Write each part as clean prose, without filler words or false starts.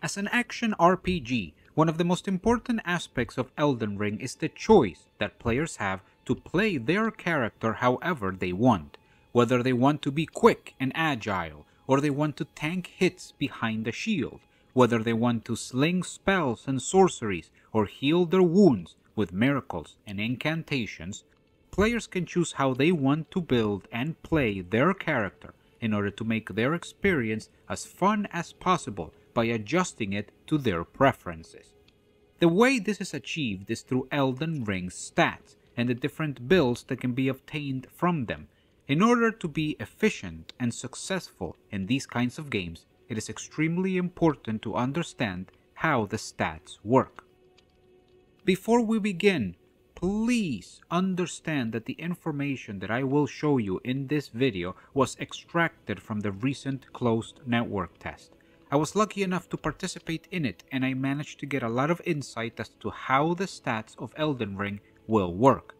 As an action RPG, one of the most important aspects of Elden Ring is the choice that players have to play their character however they want, whether they want to be quick and agile, or they want to tank hits behind the shield, whether they want to sling spells and sorceries or heal their wounds with miracles and incantations. Players can choose how they want to build and play their character in order to make their experience as fun as possible by adjusting it to their preferences. The way this is achieved is through Elden Ring's stats and the different builds that can be obtained from them. In order to be efficient and successful in these kinds of games, it is extremely important to understand how the stats work. Before we begin, please understand that the information that I will show you in this video was extracted from the recent closed network test. I was lucky enough to participate in it, and I managed to get a lot of insight as to how the stats of Elden Ring will work.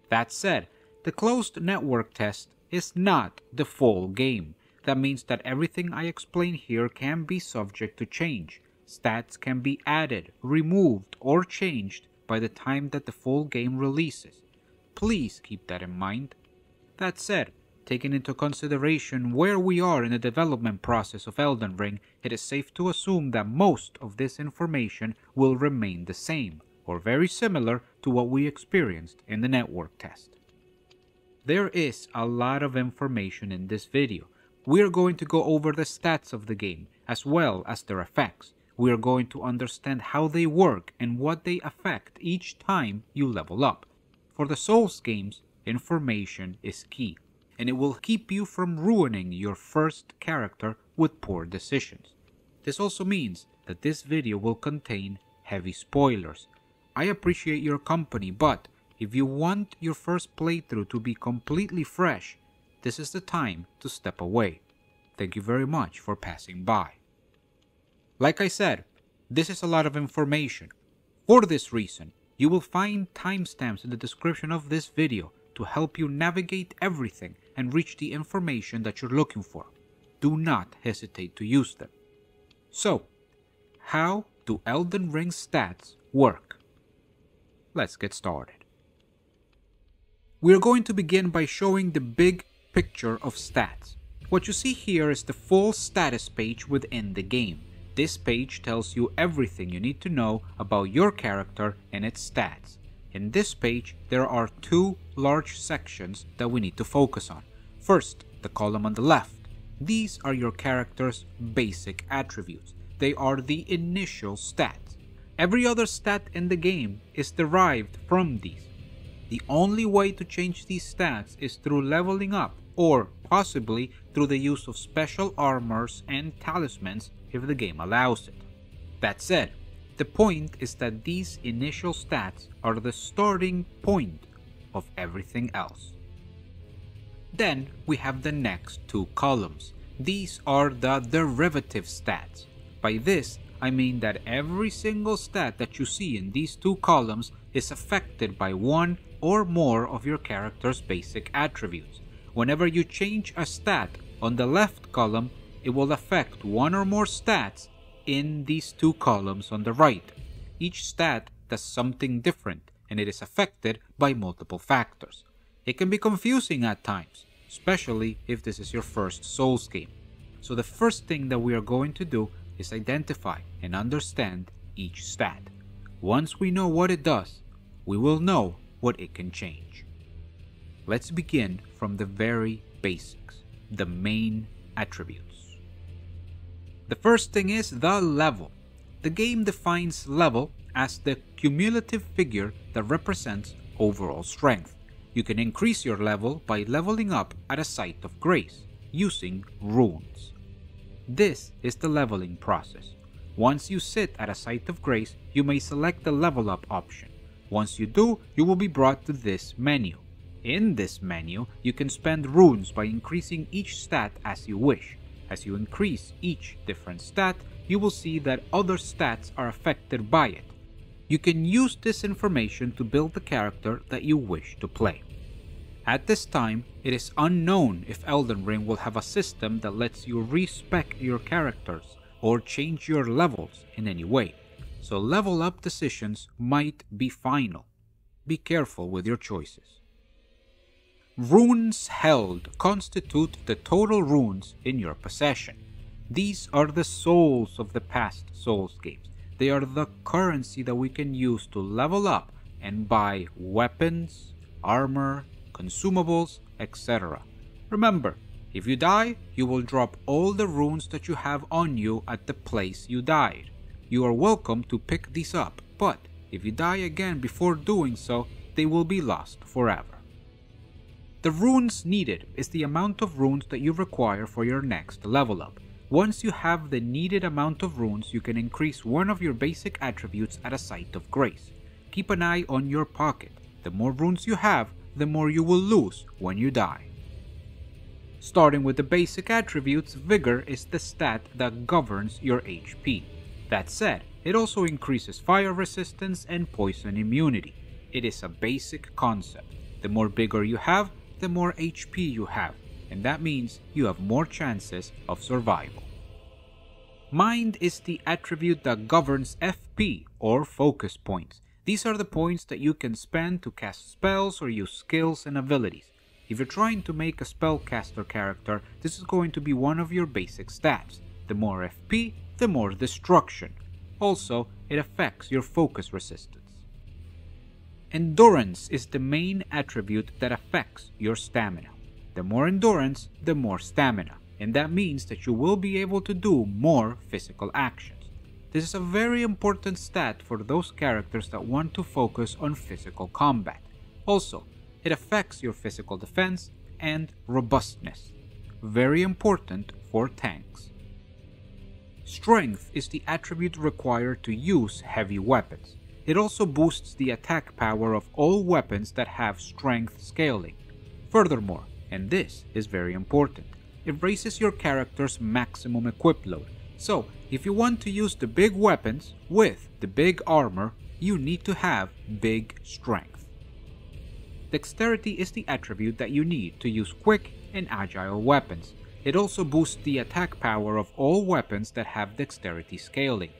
That said, the closed network test is not the full game. That means that everything I explain here can be subject to change. Stats can be added, removed, or changed by the time that the full game releases. Please keep that in mind. That said, taking into consideration where we are in the development process of Elden Ring, it is safe to assume that most of this information will remain the same, or very similar to what we experienced in the network test. There is a lot of information in this video. We are going to go over the stats of the game, as well as their effects. We are going to understand how they work and what they affect each time you level up. For the Souls games, information is key, and it will keep you from ruining your first character with poor decisions. This also means that this video will contain heavy spoilers. I appreciate your company, but if you want your first playthrough to be completely fresh, this is the time to step away. Thank you very much for passing by. Like I said, this is a lot of information. For this reason, you will find timestamps in the description of this video to help you navigate everything and reach the information that you're looking for. Do not hesitate to use them. So, how do Elden Ring stats work? Let's get started. We are going to begin by showing the big picture of stats. What you see here is the full status page within the game. This page tells you everything you need to know about your character and its stats. In this page, there are two large sections that we need to focus on. First, the column on the left. These are your character's basic attributes. They are the initial stats. Every other stat in the game is derived from these. The only way to change these stats is through leveling up, or possibly through the use of special armors and talismans if the game allows it. That said, the point is that these initial stats are the starting point of everything else. Then we have the next two columns. These are the derivative stats. By this, I mean that every single stat that you see in these two columns is affected by one or more of your character's basic attributes. Whenever you change a stat on the left column, it will affect one or more stats in these two columns on the right. Each stat does something different, and it is affected by multiple factors. It can be confusing at times, especially if this is your first Souls game. So the first thing that we are going to do is identify and understand each stat. Once we know what it does, we will know what it can change. Let's begin from the very basics, the main attributes. The first thing is the level. The game defines level as the cumulative figure that represents overall strength. You can increase your level by leveling up at a site of grace using runes. This is the leveling process. Once you sit at a site of grace, you may select the level up option. Once you do, you will be brought to this menu. In this menu, you can spend runes by increasing each stat as you wish. As you increase each different stat, you will see that other stats are affected by it. You can use this information to build the character that you wish to play. At this time, it is unknown if Elden Ring will have a system that lets you respec your characters or change your levels in any way, so level up decisions might be final. Be careful with your choices. Runes held constitute the total runes in your possession. These are the souls of the past Souls games. They are the currency that we can use to level up and buy weapons, armor, consumables, etc. Remember, if you die, you will drop all the runes that you have on you at the place you died. You are welcome to pick these up, but if you die again before doing so, they will be lost forever. The runes needed is the amount of runes that you require for your next level up. Once you have the needed amount of runes, you can increase one of your basic attributes at a site of grace. Keep an eye on your pocket. The more runes you have, the more you will lose when you die. Starting with the basic attributes, Vigor is the stat that governs your HP. That said, it also increases fire resistance and poison immunity. It is a basic concept. The more Vigor you have, the more HP you have, and that means you have more chances of survival. Mind is the attribute that governs FP, or focus points. These are the points that you can spend to cast spells or use skills and abilities. If you're trying to make a spellcaster character, this is going to be one of your basic stats. The more FP, the more destruction. Also, it affects your focus resistance. Endurance is the main attribute that affects your stamina. The more endurance, the more stamina, and that means that you will be able to do more physical actions. This is a very important stat for those characters that want to focus on physical combat. Also, it affects your physical defense and robustness. Very important for tanks. Strength is the attribute required to use heavy weapons. It also boosts the attack power of all weapons that have strength scaling. Furthermore, and this is very important, it raises your character's maximum equip load. So, if you want to use the big weapons with the big armor, you need to have big strength. Dexterity is the attribute that you need to use quick and agile weapons. It also boosts the attack power of all weapons that have dexterity scaling.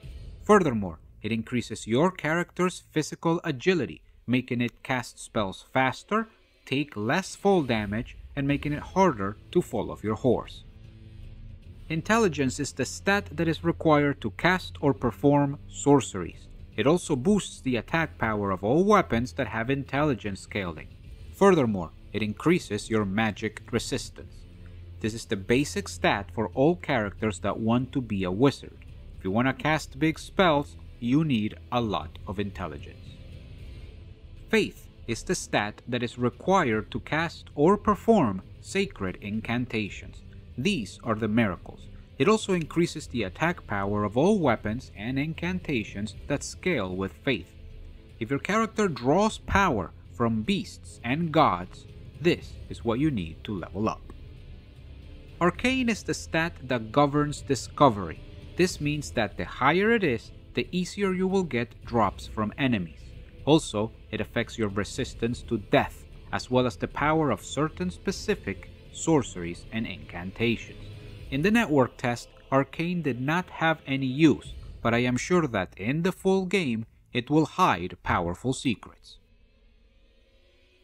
Furthermore, it increases your character's physical agility, making it cast spells faster, take less fall damage, and making it harder to fall off your horse. Intelligence is the stat that is required to cast or perform sorceries. It also boosts the attack power of all weapons that have intelligence scaling. Furthermore, it increases your magic resistance. This is the basic stat for all characters that want to be a wizard. If you want to cast big spells, you need a lot of intelligence. Faith is the stat that is required to cast or perform sacred incantations. These are the miracles. It also increases the attack power of all weapons and incantations that scale with faith. If your character draws power from beasts and gods, this is what you need to level up. Arcane is the stat that governs discovery. This means that the higher it is, the easier you will get drops from enemies. Also, it affects your resistance to death, as well as the power of certain specific sorceries and incantations. In the network test, Arcane did not have any use, but I am sure that in the full game, it will hide powerful secrets.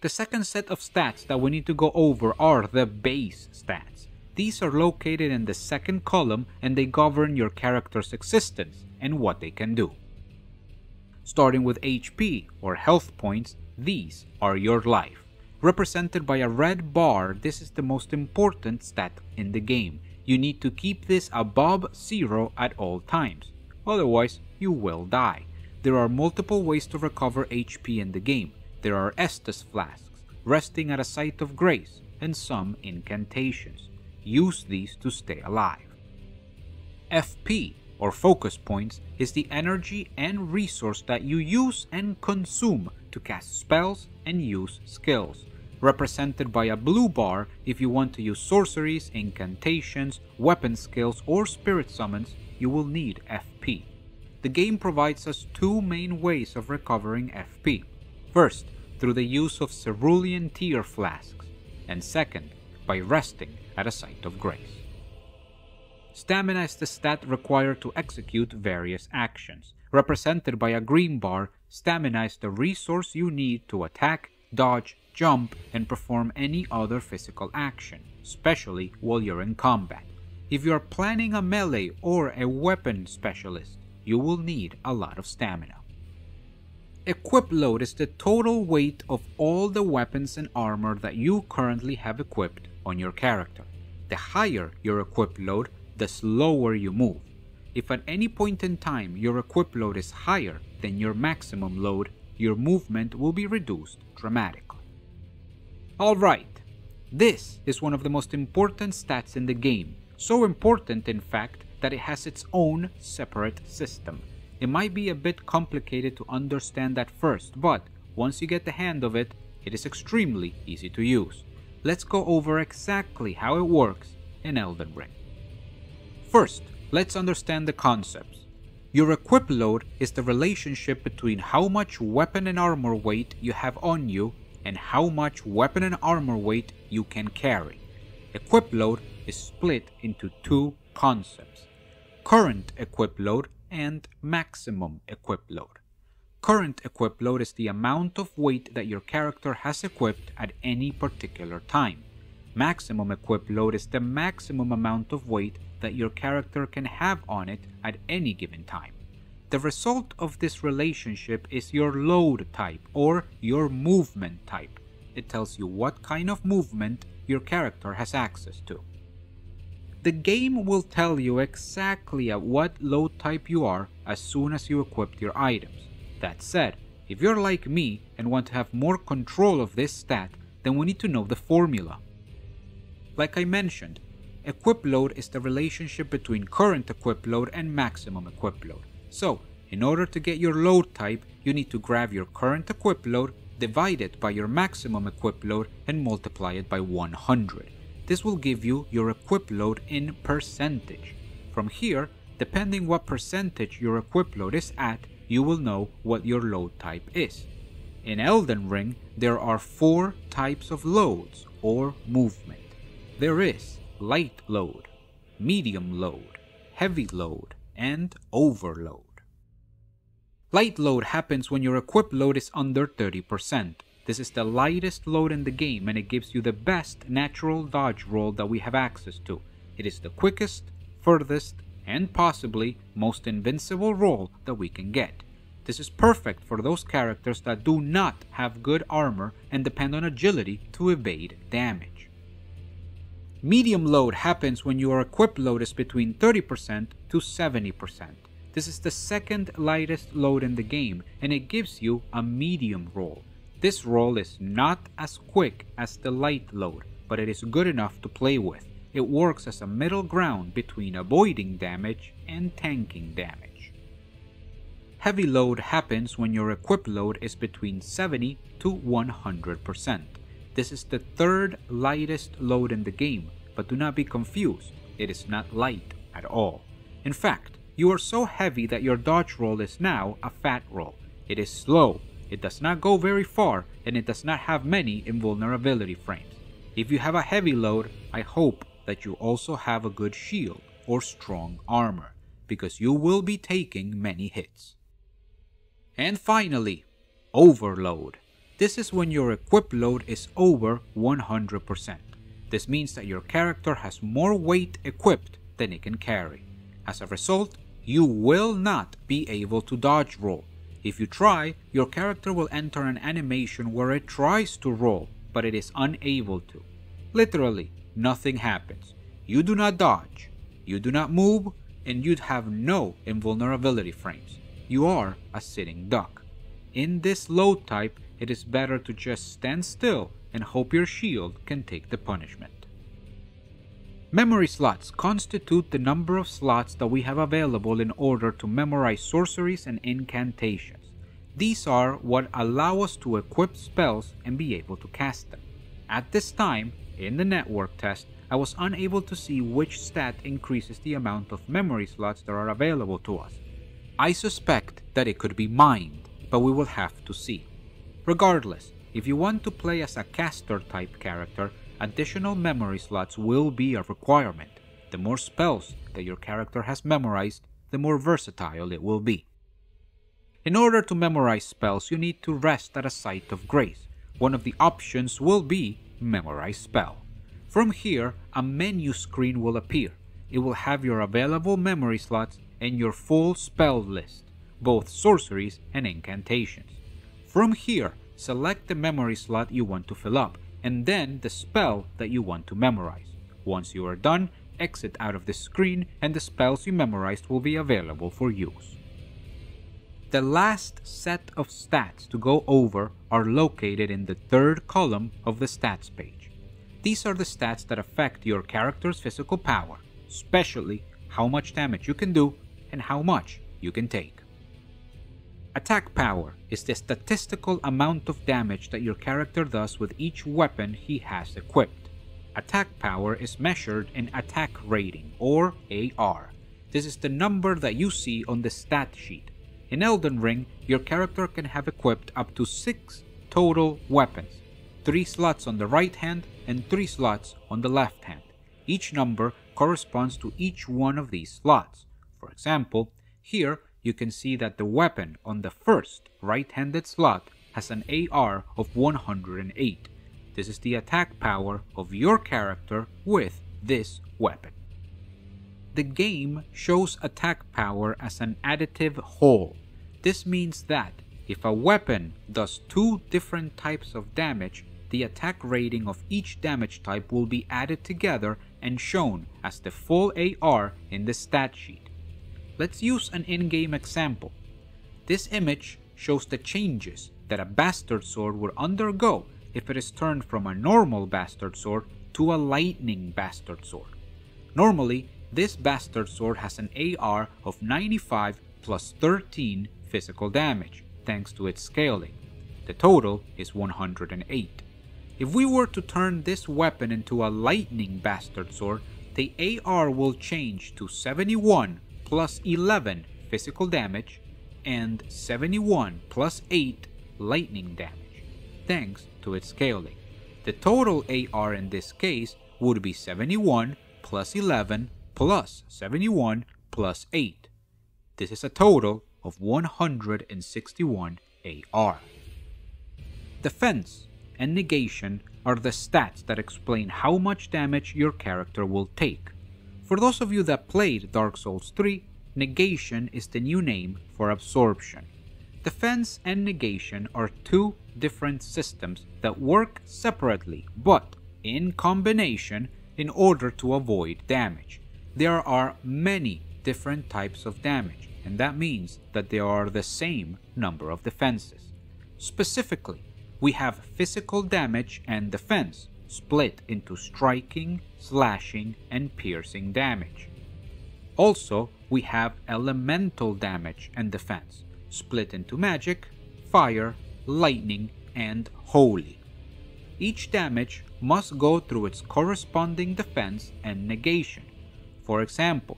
The second set of stats that we need to go over are the base stats. These are located in the second column and they govern your character's existence and what they can do. Starting with HP or health points, these are your life. Represented by a red bar, this is the most important stat in the game. You need to keep this above 0 at all times, otherwise you will die. There are multiple ways to recover HP in the game. There are Estus flasks, resting at a site of grace, and some incantations. Use these to stay alive. FP, or focus points, is the energy and resource that you use and consume to cast spells and use skills. Represented by a blue bar if you want to use sorceries, incantations, weapon skills, or spirit summons, you will need FP. The game provides us two main ways of recovering FP. First, through the use of cerulean tear flasks, and second, by resting at a site of grace. Stamina is the stat required to execute various actions. Represented by a green bar, stamina is the resource you need to attack, dodge, jump, and perform any other physical action, especially while you're in combat. If you're planning a melee or a weapon specialist, you will need a lot of stamina. Equip load is the total weight of all the weapons and armor that you currently have equipped on your character. The higher your equip load, the slower you move. If at any point in time your equip load is higher than your maximum load, your movement will be reduced dramatically. Alright, this is one of the most important stats in the game, so important in fact that it has its own separate system. It might be a bit complicated to understand at first, but once you get the hang of it, it is extremely easy to use. Let's go over exactly how it works in Elden Ring. First, let's understand the concepts. Your equip load is the relationship between how much weapon and armor weight you have on you and how much weapon and armor weight you can carry. Equip load is split into two concepts: current equip load and maximum equip load. Current equip load is the amount of weight that your character has equipped at any particular time. Maximum equip load is the maximum amount of weight that your character can have on it at any given time. The result of this relationship is your load type or your movement type. It tells you what kind of movement your character has access to. The game will tell you exactly at what load type you are as soon as you equip your items. That said, if you're like me and want to have more control of this stat, then we need to know the formula. Like I mentioned, equip load is the relationship between current equip load and maximum equip load. So, in order to get your load type, you need to grab your current equip load, divide it by your maximum equip load, and multiply it by 100. This will give you your equip load in percentage. From here, depending what percentage your equip load is at, you will know what your load type is. In Elden Ring, there are 4 types of loads or movement. There is light load, medium load, heavy load, and overload. Light load happens when your equip load is under 30%. This is the lightest load in the game and it gives you the best natural dodge roll that we have access to. It is the quickest, furthest, and possibly most invincible roll that we can get. This is perfect for those characters that do not have good armor and depend on agility to evade damage. Medium load happens when your equip load is between 30% to 70%. This is the second lightest load in the game and it gives you a medium roll. This roll is not as quick as the light load, but it is good enough to play with. It works as a middle ground between avoiding damage and tanking damage. Heavy load happens when your equip load is between 70 to 100%. This is the third lightest load in the game, but do not be confused, it is not light at all. In fact, you are so heavy that your dodge roll is now a fat roll. It is slow, it does not go very far, and it does not have many invulnerability frames. If you have a heavy load, I hope that you also have a good shield or strong armor, because you will be taking many hits. And finally, overload. This is when your equip load is over 100%. This means that your character has more weight equipped than it can carry. As a result, you will not be able to dodge roll. If you try, your character will enter an animation where it tries to roll, but it is unable to. Literally, nothing happens. You do not dodge, you do not move, and you'd have no invulnerability frames. You are a sitting duck. In this load type, it is better to just stand still and hope your shield can take the punishment. Memory slots constitute the number of slots that we have available in order to memorize sorceries and incantations. These are what allow us to equip spells and be able to cast them. At this time, in the network test, I was unable to see which stat increases the amount of memory slots that are available to us. I suspect that it could be mined, but we will have to see. Regardless, if you want to play as a caster type character, additional memory slots will be a requirement. The more spells that your character has memorized, the more versatile it will be. In order to memorize spells, you need to rest at a site of grace. One of the options will be Memorize Spell. From here, a menu screen will appear. It will have your available memory slots and your full spell list, both sorceries and incantations. From here, select the memory slot you want to fill up, and then the spell that you want to memorize. Once you are done, exit out of the screen and the spells you memorized will be available for use. The last set of stats to go over are located in the third column of the stats page. These are the stats that affect your character's physical power, especially how much damage you can do and how much you can take. Attack power is the statistical amount of damage that your character does with each weapon he has equipped. Attack power is measured in attack rating, or AR. This is the number that you see on the stat sheet. In Elden Ring, your character can have equipped up to 6 total weapons, 3 slots on the right hand and 3 slots on the left hand. Each number corresponds to each one of these slots. For example, here you can see that the weapon on the first right-handed slot has an AR of 108. This is the attack power of your character with this weapon. The game shows attack power as an additive whole. This means that if a weapon does 2 different types of damage, the attack rating of each damage type will be added together and shown as the full AR in the stat sheet. Let's use an in-game example. This image shows the changes that a bastard sword would undergo if it is turned from a normal bastard sword to a lightning bastard sword. Normally, this bastard sword has an AR of 95 plus 13 physical damage, thanks to its scaling. The total is 108. If we were to turn this weapon into a lightning bastard sword, the AR will change to 71 plus 11 physical damage and 71 plus 8 lightning damage, thanks to its scaling. The total AR in this case would be 71 plus 11 plus 71 plus 8. This is a total of 161 AR. Defense and negation are the stats that explain how much damage your character will take. For those of you that played Dark Souls 3, negation is the new name for absorption. Defense and negation are 2 different systems that work separately but in combination in order to avoid damage. There are many different types of damage, and that means that there are the same number of defenses. Specifically, we have physical damage and defense, split into striking, slashing, and piercing damage. Also, we have elemental damage and defense, split into magic, fire, lightning, and holy. Each damage must go through its corresponding defense and negation. For example,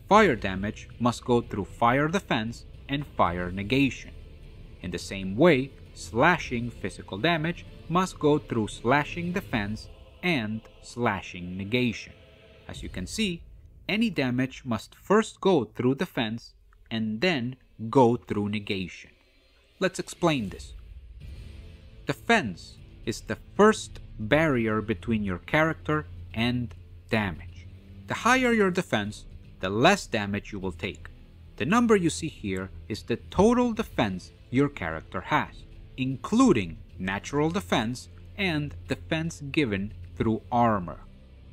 fire damage must go through fire defense and fire negation. In the same way, slashing physical damage must go through slashing defense and slashing negation. As you can see, any damage must first go through defense and then go through negation. Let's explain this. Defense is the first barrier between your character and damage. The higher your defense, the less damage you will take. The number you see here is the total defense your character has, including natural defense and defense given through armor.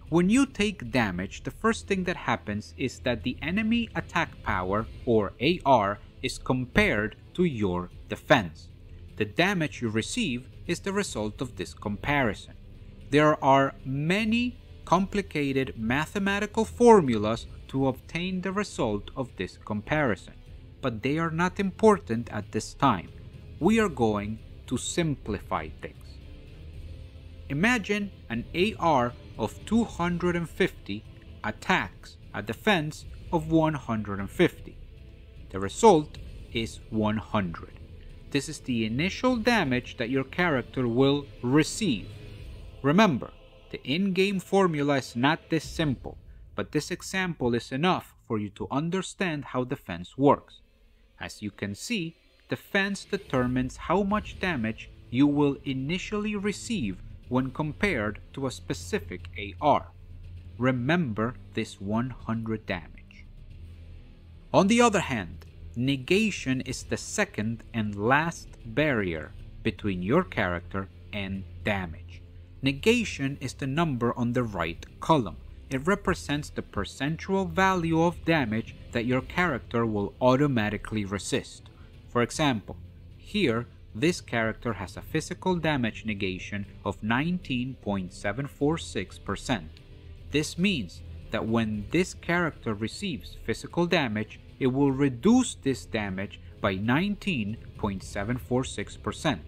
When you take damage, the first thing that happens is that the enemy attack power, or AR, is compared to your defense. The damage you receive is the result of this comparison. There are many complicated mathematical formulas to obtain the result of this comparison, but they are not important at this time. We are going to simplify things. Imagine an AR of 250 attacks a defense of 150. The result is 100. This is the initial damage that your character will receive. Remember, the in-game formula is not this simple. but this example is enough for you to understand how defense works. As you can see, defense determines how much damage you will initially receive when compared to a specific AR. Remember this 100 damage. On the other hand, negation is the second and last barrier between your character and damage. Negation is the number on the right column. It represents the percentual value of damage that your character will automatically resist. For example, here this character has a physical damage negation of 19.746%. This means that when this character receives physical damage, it will reduce this damage by 19.746%,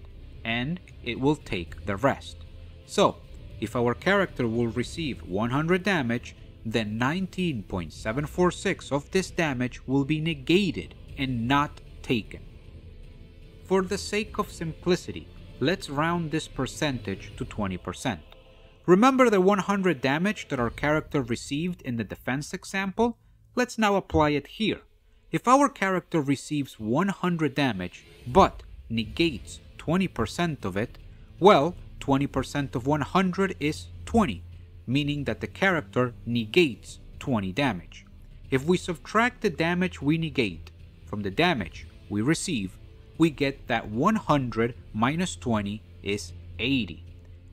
and it will take the rest. So, if our character will receive 100 damage, then 19.746 of this damage will be negated and not taken. For the sake of simplicity, let's round this percentage to 20%. Remember the 100 damage that our character received in the defense example? Let's now apply it here. If our character receives 100 damage, but negates 20% of it, well, 20% of 100 is 20, meaning that the character negates 20 damage. If we subtract the damage we negate from the damage we receive, we get that 100 minus 20 is 80.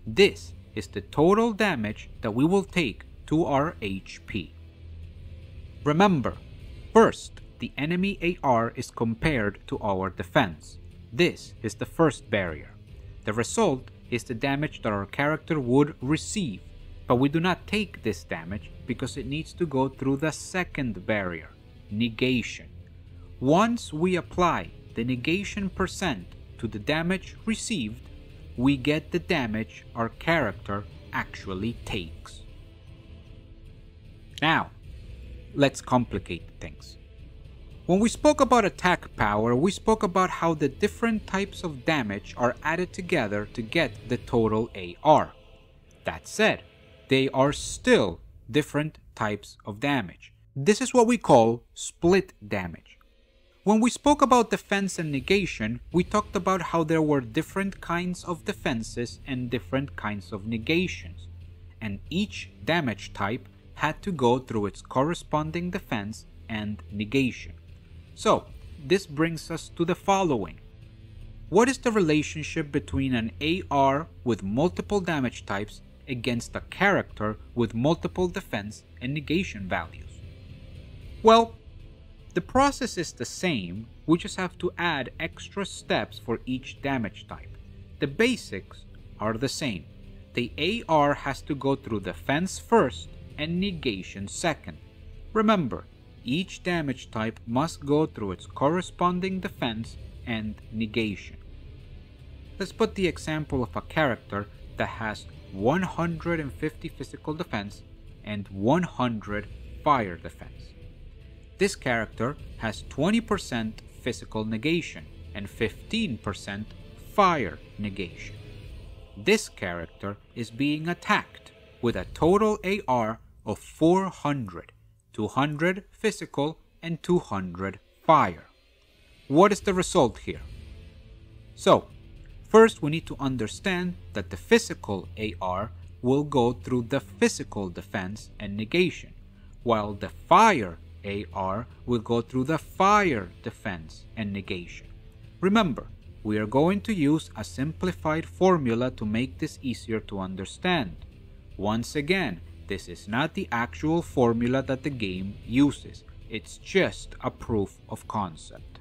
This is the total damage that we will take to our HP. Remember, first, the enemy AR is compared to our defense. This is the first barrier. The result is the damage that our character would receive, but we do not take this damage because it needs to go through the second barrier, negation. Once we apply the negation percent to the damage received, we get the damage our character actually takes. Now, let's complicate things. When we spoke about attack power, we spoke about how the different types of damage are added together to get the total AR. That said, they are still different types of damage. This is what we call split damage. When we spoke about defense and negation, we talked about how there were different kinds of defenses and different kinds of negations, and each damage type had to go through its corresponding defense and negation. So, this brings us to the following. What is the relationship between an AR with multiple damage types against a character with multiple defense and negation values? Well, the process is the same, we just have to add extra steps for each damage type. The basics are the same. The AR has to go through defense first and negation second. Remember, each damage type must go through its corresponding defense and negation. Let's put the example of a character that has 150 physical defense and 100 fire defense. This character has 20% physical negation and 15% fire negation. This character is being attacked with a total AR of 400, 200 physical and 200 fire. What is the result here? So, first we need to understand that the physical AR will go through the physical defense and negation, while the fire AR will go through the fire defense and negation. Remember, we are going to use a simplified formula to make this easier to understand. Once again, this is not the actual formula that the game uses. It's just a proof of concept.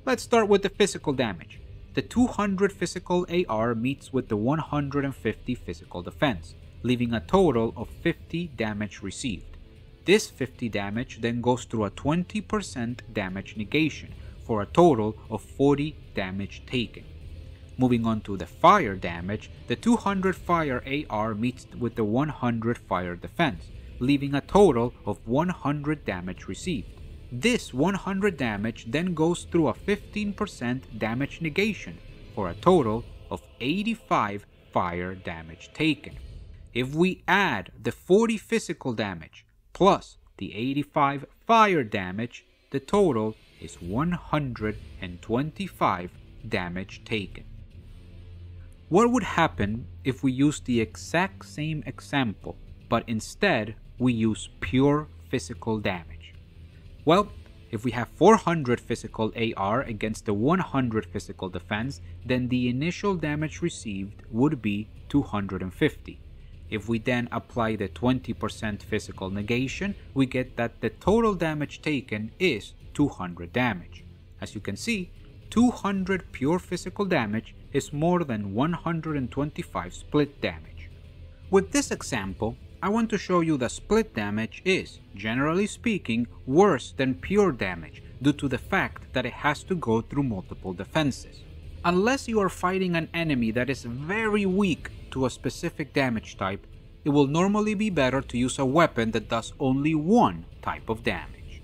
Let's start with the physical damage. The 200 physical AR meets with the 150 physical defense, leaving a total of 50 damage received. This 50 damage then goes through a 20% damage negation, for a total of 40 damage taken. Moving on to the fire damage, the 200 fire AR meets with the 100 fire defense, leaving a total of 100 damage received. This 100 damage then goes through a 15% damage negation, for a total of 85 fire damage taken. If we add the 40 physical damage plus the 85 fire damage, the total is 125 damage taken. What would happen if we use the exact same example, but instead we use pure physical damage? Well, if we have 400 physical AR against the 100 physical defense, then the initial damage received would be 250. If we then apply the 20% physical negation, we get that the total damage taken is 200 damage. As you can see, 200 pure physical damage is more than 125 split damage. With this example, I want to show you that split damage is, generally speaking, worse than pure damage due to the fact that it has to go through multiple defenses. Unless you are fighting an enemy that is very weak to a specific damage type, it will normally be better to use a weapon that does only one type of damage.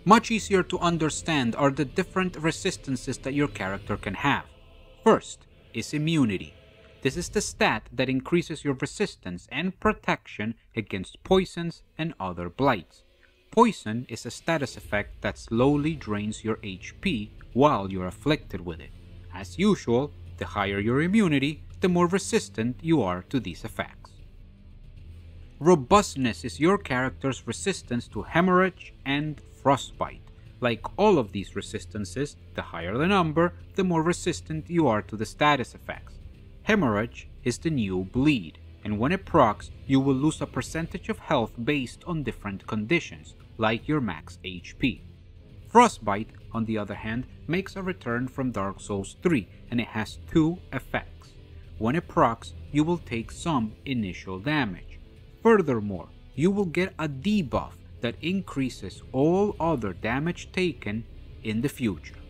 Much easier to understand are the different resistances that your character can have. First is immunity. This is the stat that increases your resistance and protection against poisons and other blights. Poison is a status effect that slowly drains your HP while you're afflicted with it. As usual, the higher your immunity, the more resistant you are to these effects. Robustness is your character's resistance to hemorrhage and frostbite. Like all of these resistances, the higher the number, the more resistant you are to the status effects. Hemorrhage is the new bleed, and when it procs, you will lose a percentage of health based on different conditions, like your max HP. Frostbite, on the other hand, makes a return from Dark Souls 3, and it has two effects. When it procs, you will take some initial damage. Furthermore, you will get a debuff that increases all other damage taken in the future.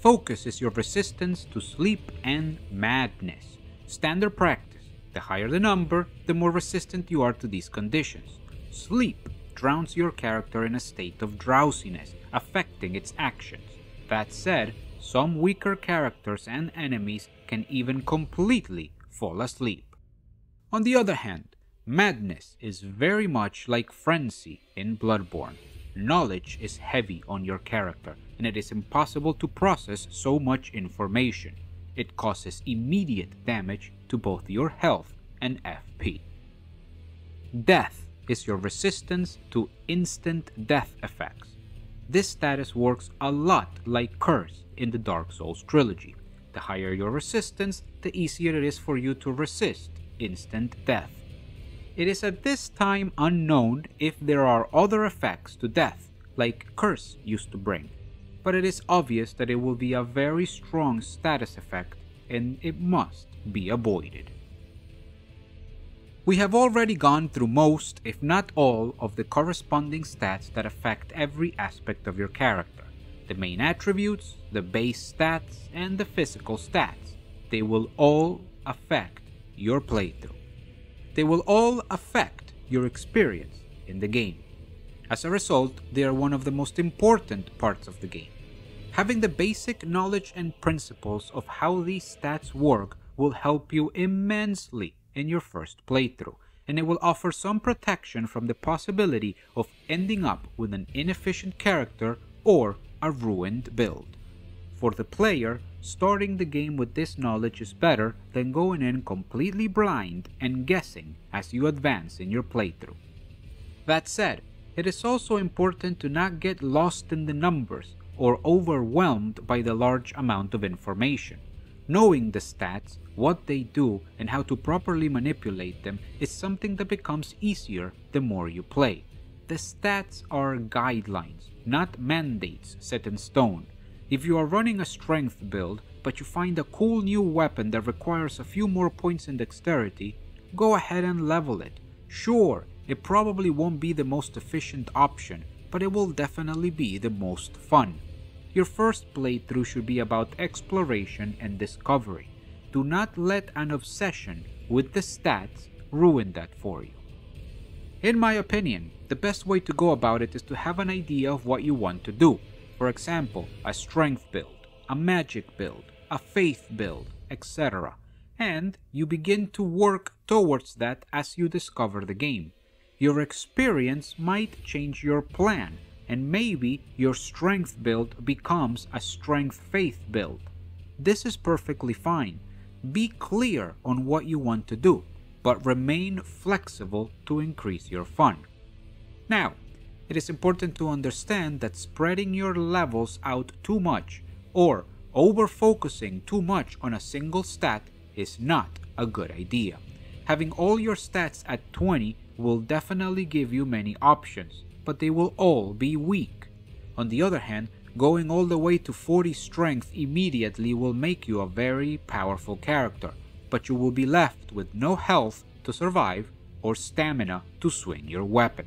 Focus is your resistance to sleep and madness. Standard practice. The higher the number, the more resistant you are to these conditions. Sleep drowns your character in a state of drowsiness, affecting its actions. That said, some weaker characters and enemies can even completely fall asleep. On the other hand, madness is very much like frenzy in Bloodborne. Knowledge is heavy on your character, and it is impossible to process so much information. It causes immediate damage to both your health and FP. Death is your resistance to instant death effects. This status works a lot like Curse in the Dark Souls trilogy. The higher your resistance, the easier it is for you to resist instant death. It is at this time unknown if there are other effects to death, like Curse used to bring, but it is obvious that it will be a very strong status effect and it must be avoided. We have already gone through most, if not all, of the corresponding stats that affect every aspect of your character. The main attributes, the base stats, and the physical stats. They will all affect your playthrough. They will all affect your experience in the game. As a result, they are one of the most important parts of the game. Having the basic knowledge and principles of how these stats work will help you immensely in your first playthrough, and it will offer some protection from the possibility of ending up with an inefficient character or a ruined build. For the player, starting the game with this knowledge is better than going in completely blind and guessing as you advance in your playthrough. That said, it is also important to not get lost in the numbers or overwhelmed by the large amount of information. Knowing the stats, what they do, and how to properly manipulate them is something that becomes easier the more you play. The stats are guidelines, not mandates set in stone. If you are running a strength build, but you find a cool new weapon that requires a few more points in dexterity, go ahead and level it. Sure, it probably won't be the most efficient option, but it will definitely be the most fun. Your first playthrough should be about exploration and discovery. Do not let an obsession with the stats ruin that for you. In my opinion, the best way to go about it is to have an idea of what you want to do. For example, a strength build, a magic build, a faith build, etc. and you begin to work towards that as you discover the game. Your experience might change your plan, and maybe your strength build becomes a strength faith build. This is perfectly fine. Be clear on what you want to do, but remain flexible to increase your fun. Now, it is important to understand that spreading your levels out too much or over-focusing too much on a single stat is not a good idea. Having all your stats at 20 will definitely give you many options, but they will all be weak. On the other hand, going all the way to 40 strength immediately will make you a very powerful character, but you will be left with no health to survive or stamina to swing your weapon.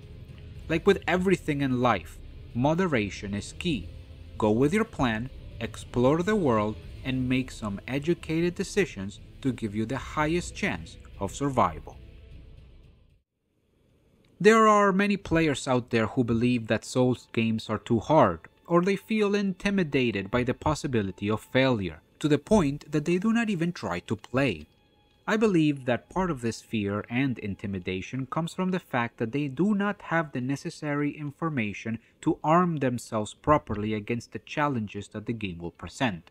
Like with everything in life, moderation is key. Go with your plan, explore the world, and make some educated decisions to give you the highest chance of survival. There are many players out there who believe that Souls games are too hard, or they feel intimidated by the possibility of failure, to the point that they do not even try to play. I believe that part of this fear and intimidation comes from the fact that they do not have the necessary information to arm themselves properly against the challenges that the game will present.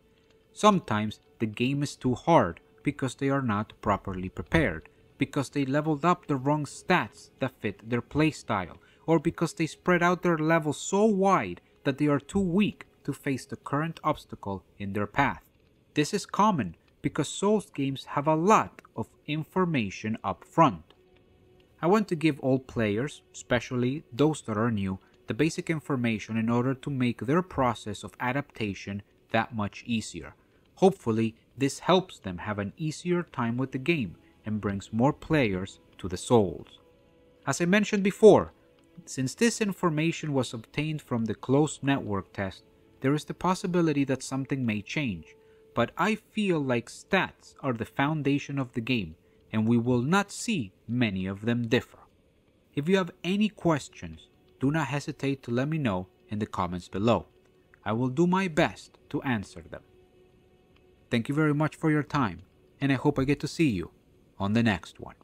Sometimes the game is too hard because they are not properly prepared, because they leveled up the wrong stats that fit their playstyle, or because they spread out their levels so wide that they are too weak to face the current obstacle in their path. This is common because Souls games have a lot of information up front. I want to give all players, especially those that are new, the basic information in order to make their process of adaptation that much easier. Hopefully, this helps them have an easier time with the game and brings more players to the Souls. As I mentioned before, since this information was obtained from the closed network test, there is the possibility that something may change, but I feel like stats are the foundation of the game, and we will not see many of them differ. If you have any questions, do not hesitate to let me know in the comments below. I will do my best to answer them. Thank you very much for your time, and I hope I get to see you on the next one.